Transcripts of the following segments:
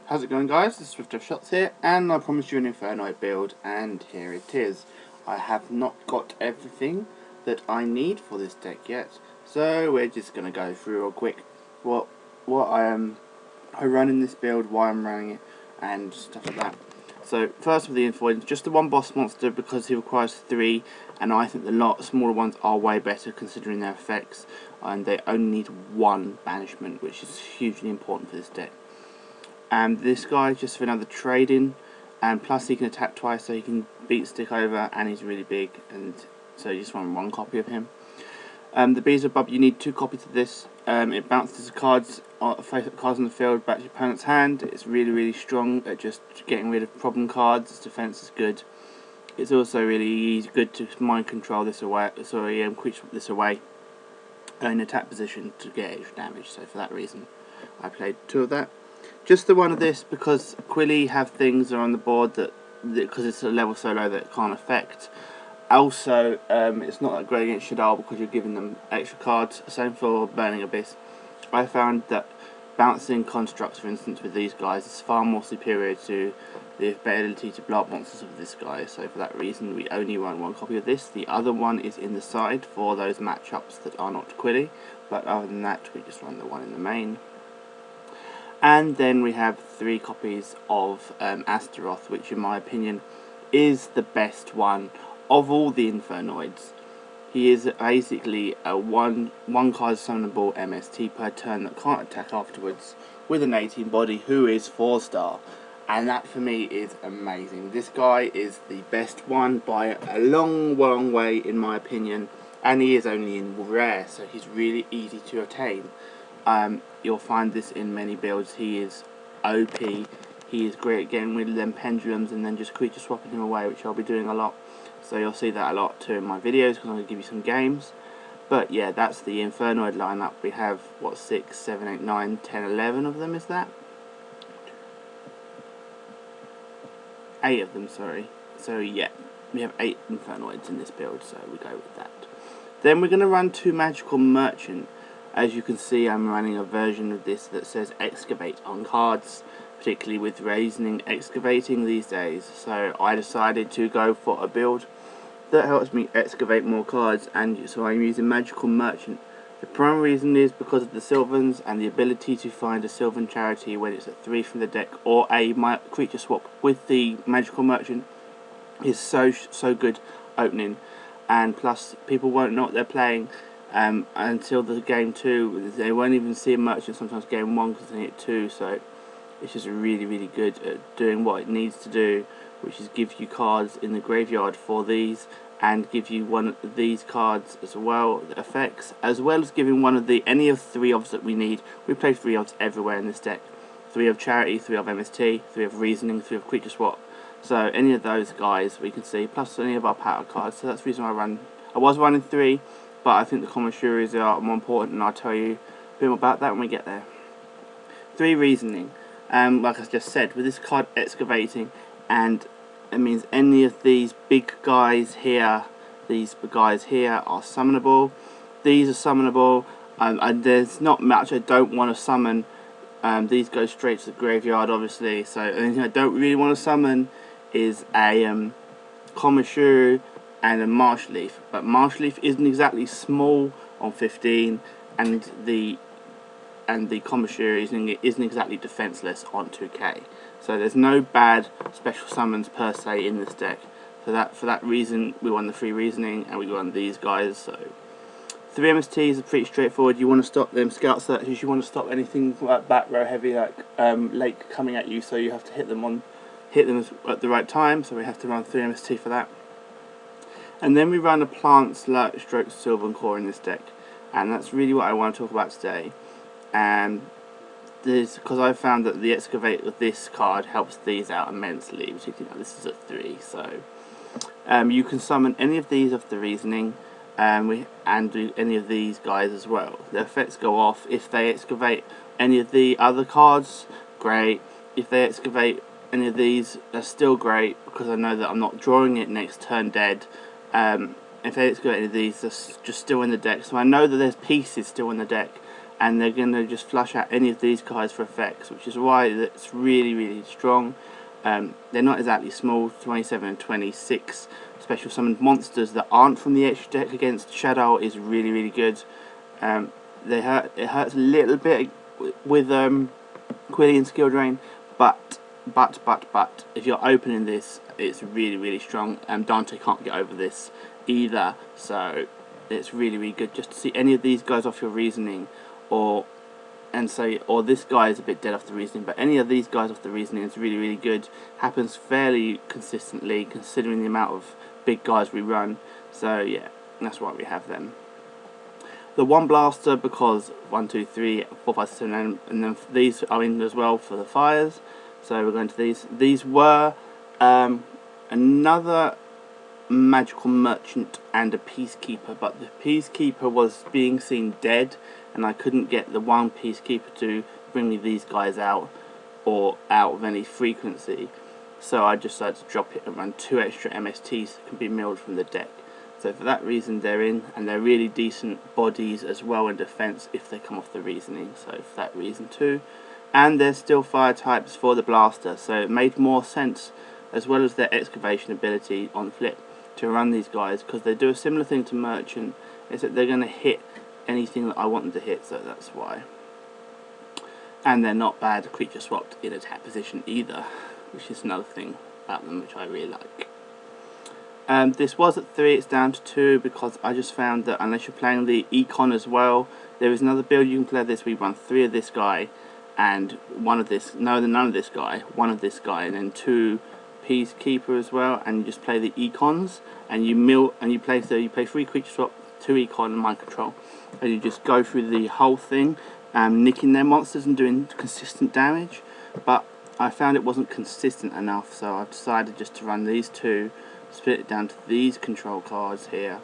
How's it going, guys? This is Swiftdeathshotz here, and I promised you an Infernoid build, and here it is. I have not got everything that I need for this deck yet, so we're just going to go through real quick what I run in this build, why I'm running it, and stuff like that. So first with the Infernoid, just the one boss monster because he requires 3, and I think the smaller ones are way better considering their effects, and they only need 1 banishment, which is hugely important for this deck. And this guy just for another trade-in, and plus he can attack twice, so he can beat stick over, and he's really big, and so you just want 1 copy of him. The Beelzebub, you need 2 copies of this. It bounces cards on the field back to your opponent's hand. It's really strong at just getting rid of problem cards. Its defense is good. It's also really good to mind control this away. Quick swap this away in attack position to get extra damage. So for that reason, I played 2 of that. Just the 1 of this because Quilly have things on the board that because it's a level so low that it can't affect. Also, it's not that great against Shadal because you're giving them extra cards. Same for Burning Abyss. I found that bouncing constructs, for instance, with these guys is far more superior to the ability to blow up monsters of this guy. So for that reason, we only run 1 copy of this. The other one is in the side for those matchups that are not Quilly. But other than that, we just run the 1 in the main. And then we have 3 copies of Astaroth, which in my opinion is the best one of all the Infernoids. He is basically a one card summonable MST per turn that can't attack afterwards, with an 18 body, who is 4-star, and that for me is amazing. This guy is the best one by a long way in my opinion, and he is only in rare, so he's really easy to attain. You'll find this in many builds. He is OP. He is great at getting rid of them pendulums and then just creature swapping him away, which I'll be doing a lot. So you'll see that a lot too in my videos because I'm going to give you some games. But yeah, that's the Infernoid lineup. We have, what, 6, 7, 8, 9, 10, 11 of them, is that? 8 of them, sorry. So yeah, we have 8 Infernoids in this build, so we go with that. Then we're going to run 2 Magical Merchant. As you can see, I'm running a version of this that says Excavate on cards, particularly with Reasoning excavating these days. So I decided to go for a build that helps me excavate more cards, and so I'm using Magical Merchant. The primary reason is because of the Sylvans and the ability to find a Sylvan Charity when it's at 3 from the deck, or a creature swap with the Magical Merchant is so good opening, and plus people won't know what they're playing until the game 2. They won't even see a merchant sometimes game 1 because they hit 2, so it's just really good at doing what it needs to do, which is give you cards in the graveyard for these, and give you one of these cards as well, the effects, as well as giving one of any of 3 odds that we need. We play 3 odds everywhere in this deck. 3 of Charity, 3 of MST, 3 of Reasoning, 3 of Creature Swap. So any of those guys we can see, plus any of our power cards. So that's the reason I was running 3, but I think the Commissaries are more important, and I'll tell you a bit more about that when we get there. 3 Reasoning. Like I just said, with this card Excavating, and it means any of these big guys here, are summonable. These are summonable, and there's not much I don't want to summon. These go straight to the graveyard, obviously. So anything I don't really want to summon is a Commissary and a Marsh Leaf. But Marsh Leaf isn't exactly small on 15, and the Commissary isn't exactly defenseless on 2k. So there's no bad special summons per se in this deck. For that reason, we won the 3 Reasoning, and we won these guys. So 3 MSTs are pretty straightforward. You want to stop them scout searches. You want to stop anything like back row heavy, like lake coming at you. So you have to hit them at the right time. So we have to run 3 MST for that. And then we run a Plant Stroke Sylvan Core in this deck, and that's really what I want to talk about today. And because I found that the Excavate with this card helps these out immensely, particularly this is at 3. So you can summon any of these of the Reasoning, and do any of these guys as well. The effects go off if they Excavate any of the other cards. Great. If they Excavate any of these, that's still great because I know that I'm not drawing it next turn dead. If they Excavate any of these, they're just still in the deck, so I know that there's pieces still in the deck. and they're going to just flush out any of these guys for effects, which is why it's really, really strong. They're not exactly small. 27 and 26 special summoned monsters that aren't from the extra deck against Shadow is really, really good. It hurts a little bit with Quillian Skill Drain, but if you're opening this, it's really, really strong. Dante can't get over this either, so it's really, really good just to see any of these guys off your reasoning, or this guy is a bit dead off the reasoning, but any of these guys off the reasoning is really, really good. Happens fairly consistently considering the amount of big guys we run, so yeah, that's why we have them. The one blaster, because 1, 2, 3, 4, 5, 6, 7, and then these are in as well for the fires. So we're going to these. These were another magical merchant and a peacekeeper, but the peacekeeper was being seen dead, and I couldn't get the one peacekeeper to bring me these guys out, or out of any frequency. So I just decided to drop it and run 2 extra MSTs that can be milled from the deck. So for that reason they're in, and they're really decent bodies as well in defense if they come off the reasoning, so for that reason too. And there's still fire types for the blaster, so it made more sense, as well as their excavation ability on flip, to run these guys, because they do a similar thing to merchant, is that they're going to hit anything that I want them to hit, so that's why. And they're not bad creature swapped in attack position either, which is another thing about them which I really like. This was at 3, it's down to 2, because I just found that unless you're playing the Econ as well, there is another build you can play this. We run 3 of this guy, and one of this, none of this guy, one of this guy, and then 2 Peacekeeper as well, and you just play the Econs, and you play 3 creature swap, 2 Econ and mind control, and you just go through the whole thing, nicking their monsters and doing consistent damage. But I found it wasn't consistent enough, so I've decided just to run these 2, split it down to these control cards here,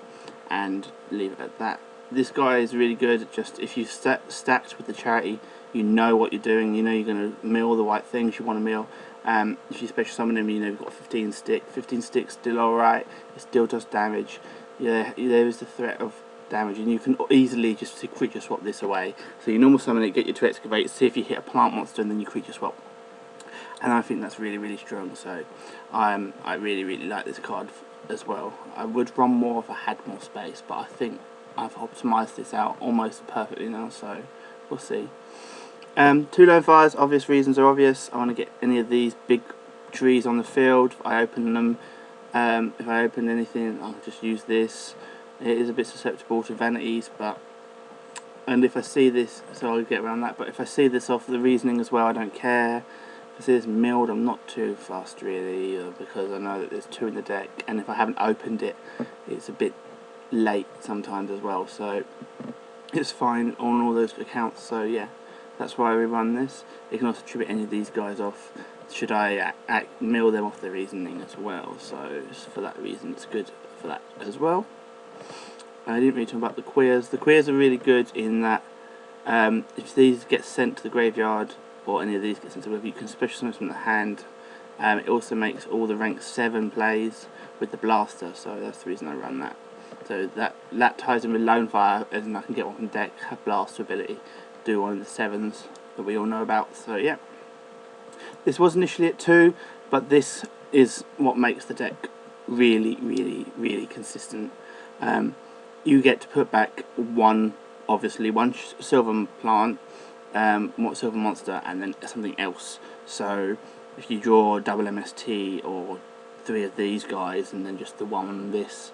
and leave it at that. This guy is really good. Just if you stacked with the charity, you know what you're doing. You know you're going to mill the right things you want to mill. If you special summon him, you know you've got 15 stick. 15 sticks still alright. It still does damage. Yeah, there is the threat of damage, and you can easily just creature swap this away. So you normal summon it, get you to excavate, see if you hit a plant monster, and then you creature swap. And I think that's really, really strong, so I really, really like this card as well. I would run more if I had more space, but I think I've optimised this out almost perfectly now, so we'll see. 2 lone fires, obvious reasons are obvious. I want to get any of these big trees on the field. If I open them, if I open anything, I'll just use this. It is a bit susceptible to vanities, and if I see this, so I'll get around that, but if I see this off the reasoning as well, I don't care. If I see this milled, I'm not too fussed really either, because I know that there's 2 in the deck, and if I haven't opened it, it's a bit late sometimes as well, so it's fine on all those accounts. So yeah, that's why we run this. You can also tribute any of these guys off should I mill them off the reasoning as well, so for that reason it's good for that as well. I didn't really talk about the queers. The queers are really good in that if these get sent to the graveyard, or any of these get sent to wherever, you can special summon from the hand. It also makes all the rank 7 plays with the blaster, so that's the reason I run that. So that ties in with lone fire, as in I can get one from deck, have blaster ability, do one of the 7s that we all know about. So yeah, this was initially at 2, but this is what makes the deck really, really, really consistent. You get to put back one silver plant, silver monster, and then something else. So if you draw double MST or 3 of these guys and then just the one on this,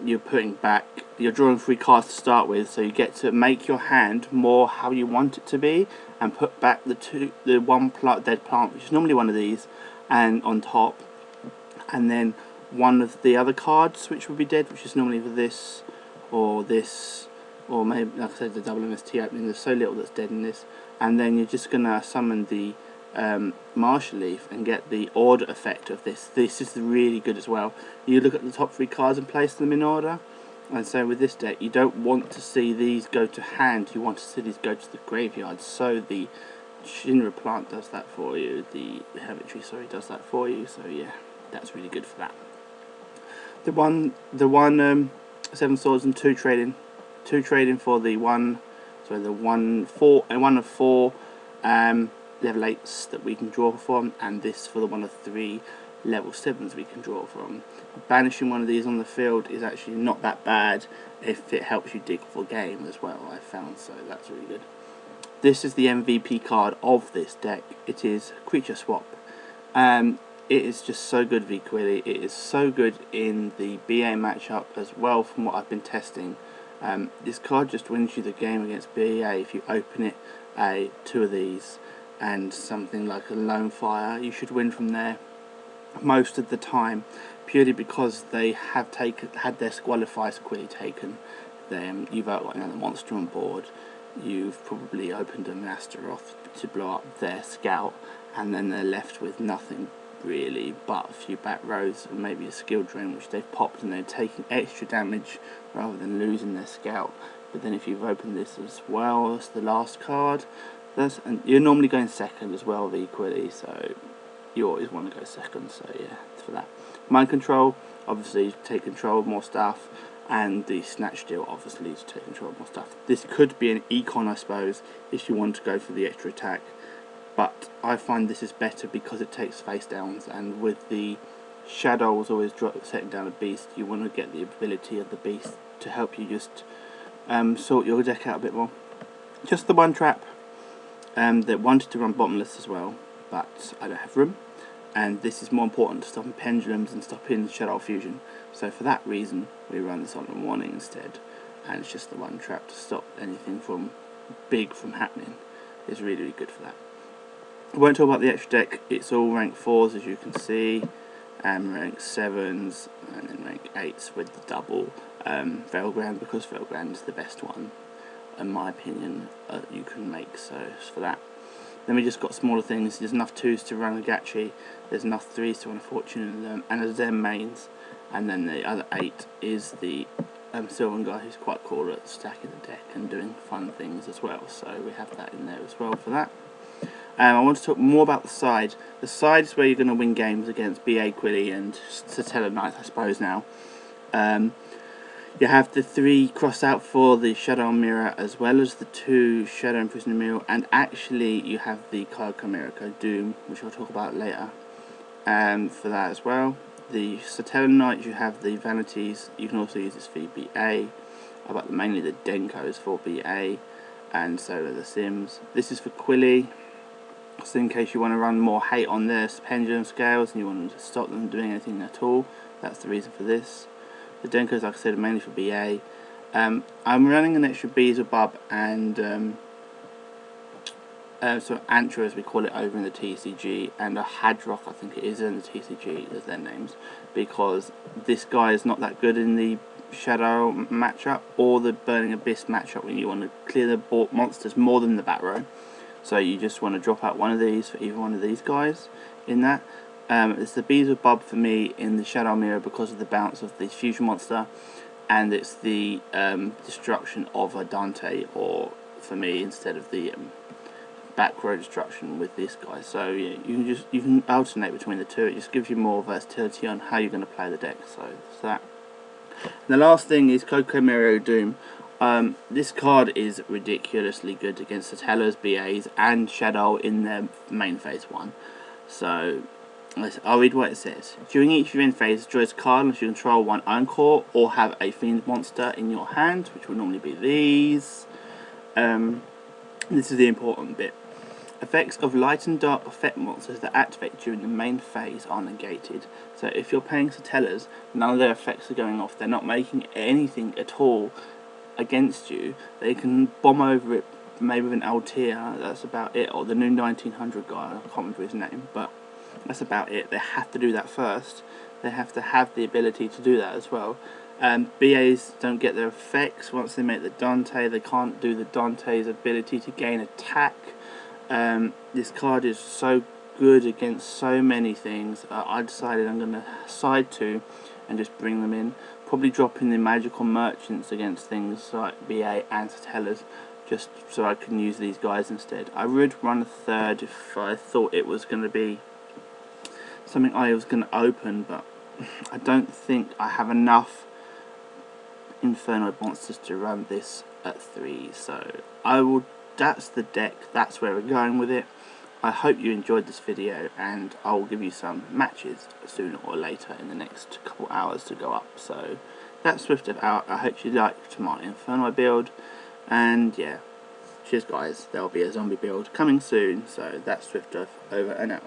you're drawing 3 cards to start with, so you get to make your hand more how you want it to be, and put back the one dead plant, which is normally one of these, and on top, and then one of the other cards which would be dead, which is normally for this, or maybe, like I said, the double MST opening. There's so little that's dead in this, and then you're just gonna summon the Marshall Leaf and get the order effect of this. This is really good as well. You look at the top 3 cards and place them in order, and so with this deck you don't want to see these go to hand, you want to see these go to the graveyard. So the Shinra plant does that for you, the Hermitry, sorry, does that for you, so yeah, that's really good for that. The one 7 swords and 2 trading for the one So the one of 4 level 8s that we can draw from, and this for the one of 3 level 7s we can draw from. Banishing one of these on the field is actually not that bad if it helps you dig for game as well, I found, so that's really good. This is the MVP card of this deck. It is Creature Swap. It is just so good v Quilly. It is so good in the BA matchup as well from what I've been testing. This card just wins you the game against BA if you open it 2 of these and something like a Lone Fire. You should win from there most of the time, purely because they have had their Squalifies Quilly taken. You've outlined another monster on board. You've probably opened a Astaroth to blow up their scout, and then they're left with nothing really but a few back rows and maybe a skill drain which they've popped, and they're taking extra damage rather than losing their scout. But then if you've opened this as well as the last card, and you're normally going second as well equally, so you always want to go second, so yeah, for that. Mind Control, obviously take control of more stuff, and the Snatch Steal, obviously to take control of more stuff. This could be an econ, I suppose, if you want to go for the extra attack, but I find this is better because it takes face downs, and with the shadows always setting down a beast, you want to get the ability of the beast to help you just sort your deck out a bit more. Just the one trap that wanted to run Bottomless as well, but I don't have room, and this is more important to stopping pendulums and stopping Shadow Fusion, so for that reason we run this on a warning instead, and it's just the one trap to stop anything from big from happening. It's really, really good for that. I won't talk about the extra deck. It's all rank 4s as you can see, and rank 7s, and then rank 8s with the double Veilground, because Veilground is the best one in my opinion you can make, so for that. Then we just got smaller things. There's enough 2s to run a Gachi, there's enough 3s to run a Fortune and a Zen mains, and then the other 8 is the Sylvan guy, who's quite cool at stacking the deck and doing fun things as well, so we have that in there as well for that. I want to talk more about the side. The side is where you're going to win games against BA Quilly and Sylvanoids, I suppose now. You have the 3 cross out for the Shadow Mirror, as well as the 2 Shadow and Prisoner Mirror, and actually you have the Chimerica Doom, which I'll talk about later, for that as well. The Sylvanoids, you have the Vanities. You can also use this for BA, but mainly the Denkos for BA, and so are the Sims. This is for Quilly, so in case you want to run more hate on their pendulum scales and you want to stop them doing anything at all, that's the reason for this. The Denkos, like I said, are mainly for BA. I'm running an extra Beelzebub and so Antra, as we call it over in the TCG, and a Hadrock, I think it is in the TCG, as their names, because this guy is not that good in the Shadow matchup or the Burning Abyss matchup when you want to clear the board monsters more than the back row. So you just want to drop out one of these for either one of these guys in that. It's the Beelzebub for me in the Shadow Mirror because of the bounce of the fusion monster, and it's the destruction of a Dante, or for me instead of the back row destruction with this guy. So yeah, you can alternate between the two. It just gives you more versatility on how you're going to play the deck. So that. And the last thing is Chimerica Doom. This card is ridiculously good against the Tellers, BAs, and Shadow in their main phase 1. So I'll read what it says. During each of your end phase, draw a card unless you control 1 Encore or have a Fiend monster in your hand, which will normally be these. This is the important bit. Effects of light and dark effect monsters that activate during the main phase are negated. So if you're playing Satellas, none of their effects are going off. They're not making anything at all against you. They can bomb over it, maybe with an Altea, that's about it, or the new 1900 guy, I can't remember his name, but that's about it. They have to do that first. They have to have the ability to do that as well. BAs don't get their effects once they make the Dante. They can't do the Dante's ability to gain attack. This card is so good against so many things. I decided I'm going to side 2 and just bring them in. Probably dropping the magical merchants against things like BA and Satellas, just so I can use these guys instead. I would run a 3rd if I thought it was going to be something I was going to open, but I don't think I have enough Infernoid wants us to run this at 3, so that's the deck, that's where we're going with it. I hope you enjoyed this video, and I will give you some matches sooner or later in the next couple hours to go up. So that's Swiftdeathshotz out. I hope you liked my Infernoid build, and yeah, cheers guys, there'll be a zombie build coming soon. So that's Swiftdeathshotz over and out.